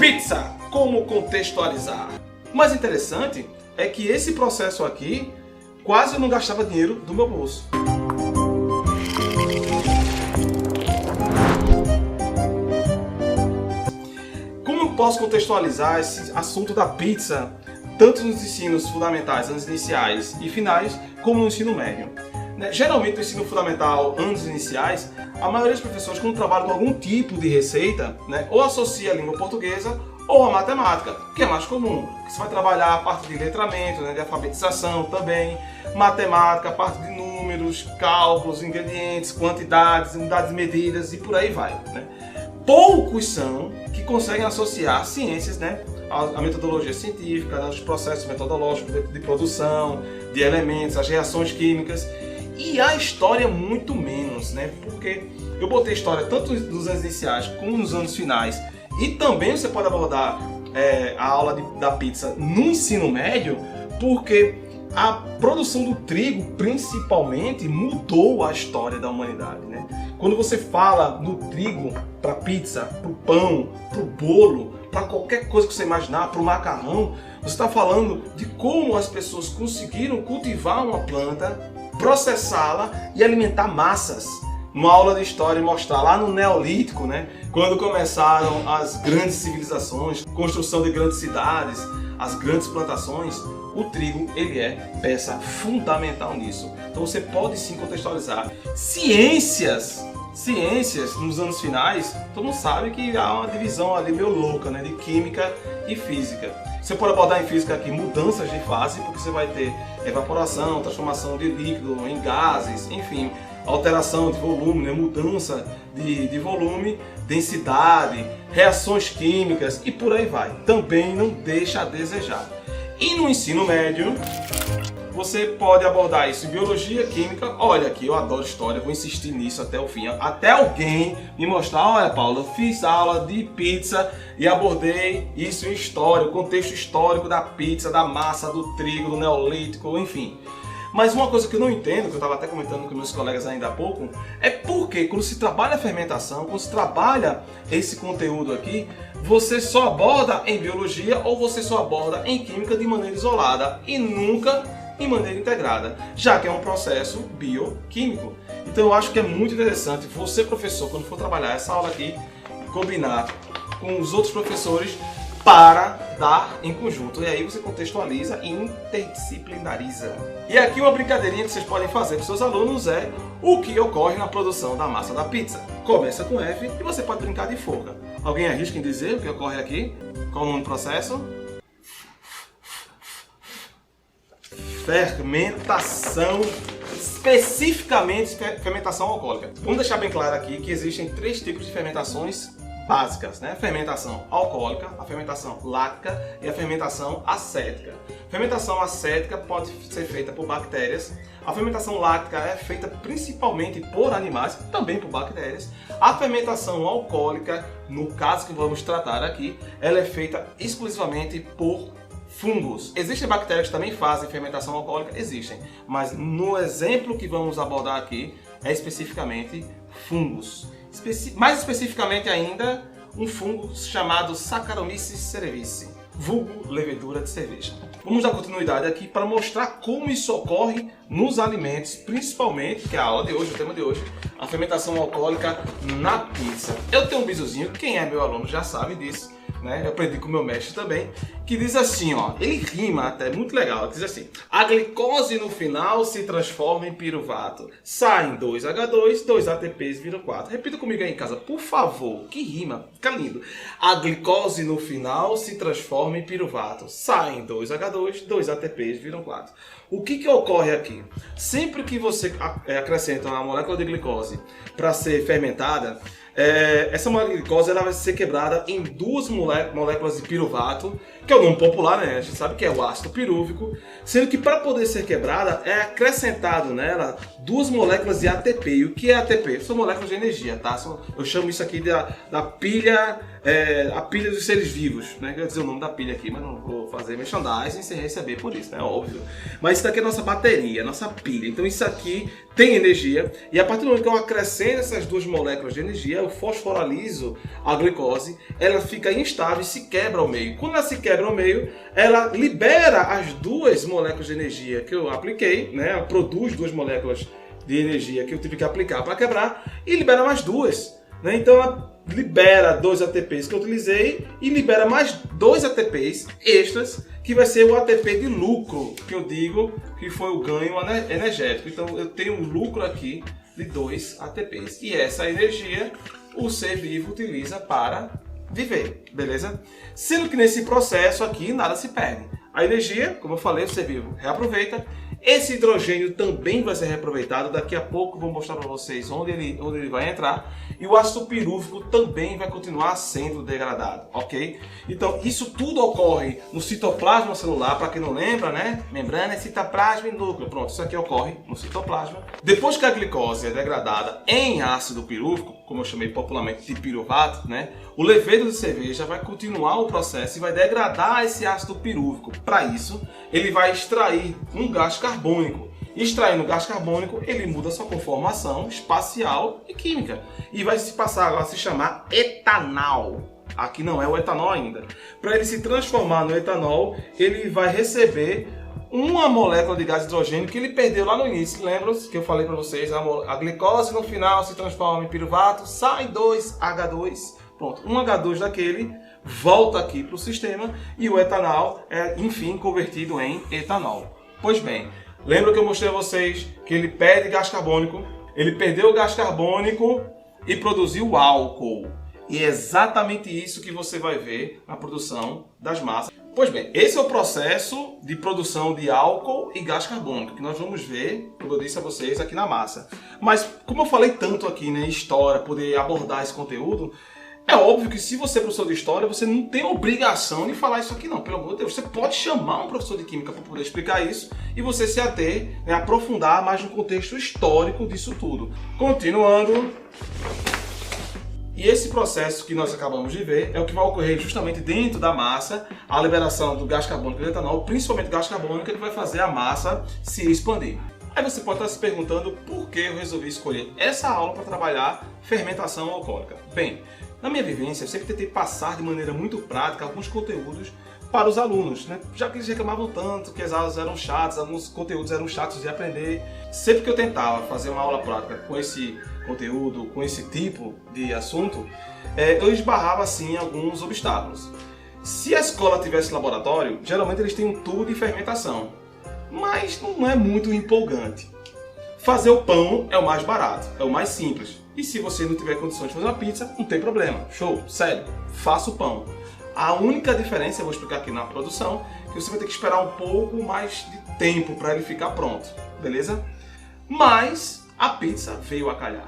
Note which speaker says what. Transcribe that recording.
Speaker 1: Pizza, como contextualizar? O mais interessante é que esse processo aqui, quase eu não gastava dinheiro do meu bolso. Como eu posso contextualizar esse assunto da pizza, tanto nos ensinos fundamentais, anos iniciais e finais, como no ensino médio? Geralmente no ensino fundamental, anos iniciais, a maioria dos professores, quando trabalham com algum tipo de receita, ou associa a língua portuguesa ou a matemática, que é mais comum. Você vai trabalhar a parte de letramento, de alfabetização também, matemática, a parte de números, cálculos, ingredientes, quantidades, unidades medidas e por aí vai. Poucos são que conseguem associar ciências, a metodologia científica, os processos metodológicos de produção, de elementos, as reações químicas. E a história muito menos, porque eu botei história tanto nos anos iniciais como nos anos finais. E também você pode abordar a aula da pizza no ensino médio, porque a produção do trigo, principalmente, mudou a história da humanidade. Quando você fala no trigo para pizza, para o pão, para o bolo, para qualquer coisa que você imaginar, para o macarrão, você está falando de como as pessoas conseguiram cultivar uma planta, processá-la e alimentar massas. Uma aula de história mostrar lá no Neolítico, quando começaram as grandes civilizações, construção de grandes cidades, as grandes plantações, o trigo ele é peça fundamental nisso. Então você pode sim contextualizar. Ciências nos anos finais, todo mundo sabe que há uma divisão ali meio louca, de química e física. Você pode abordar em física aqui mudanças de fase, porque você vai ter evaporação, transformação de líquido em gases, enfim, alteração de volume, mudança de volume, densidade, reações químicas e por aí vai. Também não deixa a desejar. E no ensino médio, você pode abordar isso em biologia, química. Olha aqui, eu adoro história, vou insistir nisso até o fim. Até alguém me mostrar, olha Paulo, eu fiz aula de pizza e abordei isso em história, o contexto histórico da pizza, da massa, do trigo, do neolítico, enfim. Mas uma coisa que eu não entendo, que eu estava até comentando com meus colegas ainda há pouco, é porque quando se trabalha a fermentação, quando se trabalha esse conteúdo aqui, você só aborda em biologia ou você só aborda em química de maneira isolada e nunca em maneira integrada, já que é um processo bioquímico. Então eu acho que é muito interessante você, professor, quando for trabalhar essa aula aqui, combinar com os outros professores para dar em conjunto. E aí você contextualiza e interdisciplinariza. E aqui uma brincadeirinha que vocês podem fazer com seus alunos é o que ocorre na produção da massa da pizza. Começa com F e você pode brincar de forca. Alguém arrisca em dizer o que ocorre aqui? Qual o nome do processo? Fermentação, especificamente fermentação alcoólica. Vamos deixar bem claro aqui que existem 3 tipos de fermentações básicas, fermentação alcoólica, a fermentação láctica e a fermentação acética. Fermentação acética pode ser feita por bactérias, a fermentação láctica é feita principalmente por animais, também por bactérias. A fermentação alcoólica, no caso que vamos tratar aqui, ela é feita exclusivamente por fungos. Existem bactérias que também fazem fermentação alcoólica? Existem, mas no exemplo que vamos abordar aqui é especificamente fungos. Mais especificamente ainda, um fungo chamado Saccharomyces cerevisiae, vulgo levedura de cerveja. Vamos dar continuidade aqui para mostrar como isso ocorre nos alimentos, principalmente, que é a aula de hoje, o tema de hoje, a fermentação alcoólica na pizza. Eu tenho um bizuzinho, quem é meu aluno já sabe disso, eu aprendi com o meu mestre também, que diz assim, ele rima até, muito legal, diz assim: a glicose no final se transforma em piruvato, saem 2H2, 2 ATPs viram 4. Repita comigo aí em casa, por favor, que rima, fica lindo. A glicose no final se transforma em piruvato, saem 2H2, 2 ATPs viram 4. O que ocorre aqui? Sempre que você acrescenta uma molécula de glicose para ser fermentada, essa molécula de glicose ela vai ser quebrada em 2 moléculas de piruvato, que é o nome popular, a gente sabe que é o ácido pirúvico, sendo que para poder ser quebrada é acrescentado nela 2 moléculas de ATP. E o que é ATP? São moléculas de energia, tá? Eu chamo isso aqui da pilha, a pilha dos seres vivos, Eu ia dizer o nome da pilha aqui, mas não vou fazer merchandising sem receber por isso, óbvio. Mas isso daqui é a nossa bateria, a nossa pilha. Então isso aqui tem energia, e a partir do momento que eu acrescento essas 2 moléculas de energia, eu fosforalizo a glicose, ela fica instável e se quebra ao meio. Quando ela se quebra ao meio, ela libera as duas moléculas de energia que eu apliquei, né? Ela produz duas moléculas de energia que eu tive que aplicar para quebrar e libera mais duas, né? Então ela libera 2 ATPs que eu utilizei e libera mais 2 ATPs extras, que vai ser o ATP de lucro, que eu digo que foi o ganho energético. Então eu tenho um lucro aqui de 2 ATPs. E essa energia o ser vivo utiliza para viver, beleza? Sendo que nesse processo aqui nada se perde. A energia, como eu falei, o ser vivo reaproveita. Esse hidrogênio também vai ser reaproveitado. Daqui a pouco eu vou mostrar para vocês onde ele vai entrar. E o ácido pirúvico também vai continuar sendo degradado, ok? Então isso tudo ocorre no citoplasma celular. Para quem não lembra, né? Membrana, citoplasma e núcleo. Pronto, isso aqui ocorre no citoplasma. Depois que a glicose é degradada em ácido pirúvico, como eu chamei popularmente de piruvato, né? O levedo de cerveja vai continuar o processo e vai degradar esse ácido pirúvico. Para isso, ele vai extrair um gás carbônico. Extraindo o gás carbônico, ele muda sua conformação espacial e química. E vai se passar agora a se chamar etanol. Aqui não é o etanol ainda. Para ele se transformar no etanol, ele vai receber uma molécula de gás hidrogênio que ele perdeu lá no início. Lembram que eu falei para vocês? A glicose no final se transforma em piruvato, sai 2H2. Pronto, um H2 daquele volta aqui para o sistema e o etanol é, enfim, convertido em etanol. Pois bem, lembra que eu mostrei a vocês que ele perde gás carbônico, ele perdeu o gás carbônico e produziu álcool. E é exatamente isso que você vai ver na produção das massas. Pois bem, esse é o processo de produção de álcool e gás carbônico, que nós vamos ver, como eu disse a vocês, aqui na massa. Mas, como eu falei tanto aqui, né, história, poder abordar esse conteúdo, é óbvio que se você é professor de história, você não tem obrigação de falar isso aqui não, pelo amor de Deus. Você pode chamar um professor de química para poder explicar isso e você se ater, né, aprofundar mais no contexto histórico disso tudo. Continuando. E esse processo que nós acabamos de ver é o que vai ocorrer justamente dentro da massa, a liberação do gás carbônico e do etanol, principalmente o gás carbônico, que vai fazer a massa se expandir. Aí você pode estar se perguntando por que eu resolvi escolher essa aula para trabalhar fermentação alcoólica. Bem, na minha vivência, eu sempre tentei passar de maneira muito prática alguns conteúdos para os alunos, né? Já que eles reclamavam tanto que as aulas eram chatas, alguns conteúdos eram chatos de aprender. Sempre que eu tentava fazer uma aula prática com esse conteúdo, com esse tipo de assunto, eu esbarrava assim em alguns obstáculos. Se a escola tivesse laboratório, geralmente eles têm um tubo de fermentação, mas não é muito empolgante. Fazer o pão é o mais barato, é o mais simples. E se você não tiver condições de fazer uma pizza, não tem problema. Show, sério, faça o pão. A única diferença, eu vou explicar aqui na produção, que você vai ter que esperar um pouco mais de tempo para ele ficar pronto, beleza? Mas a pizza veio a calhar.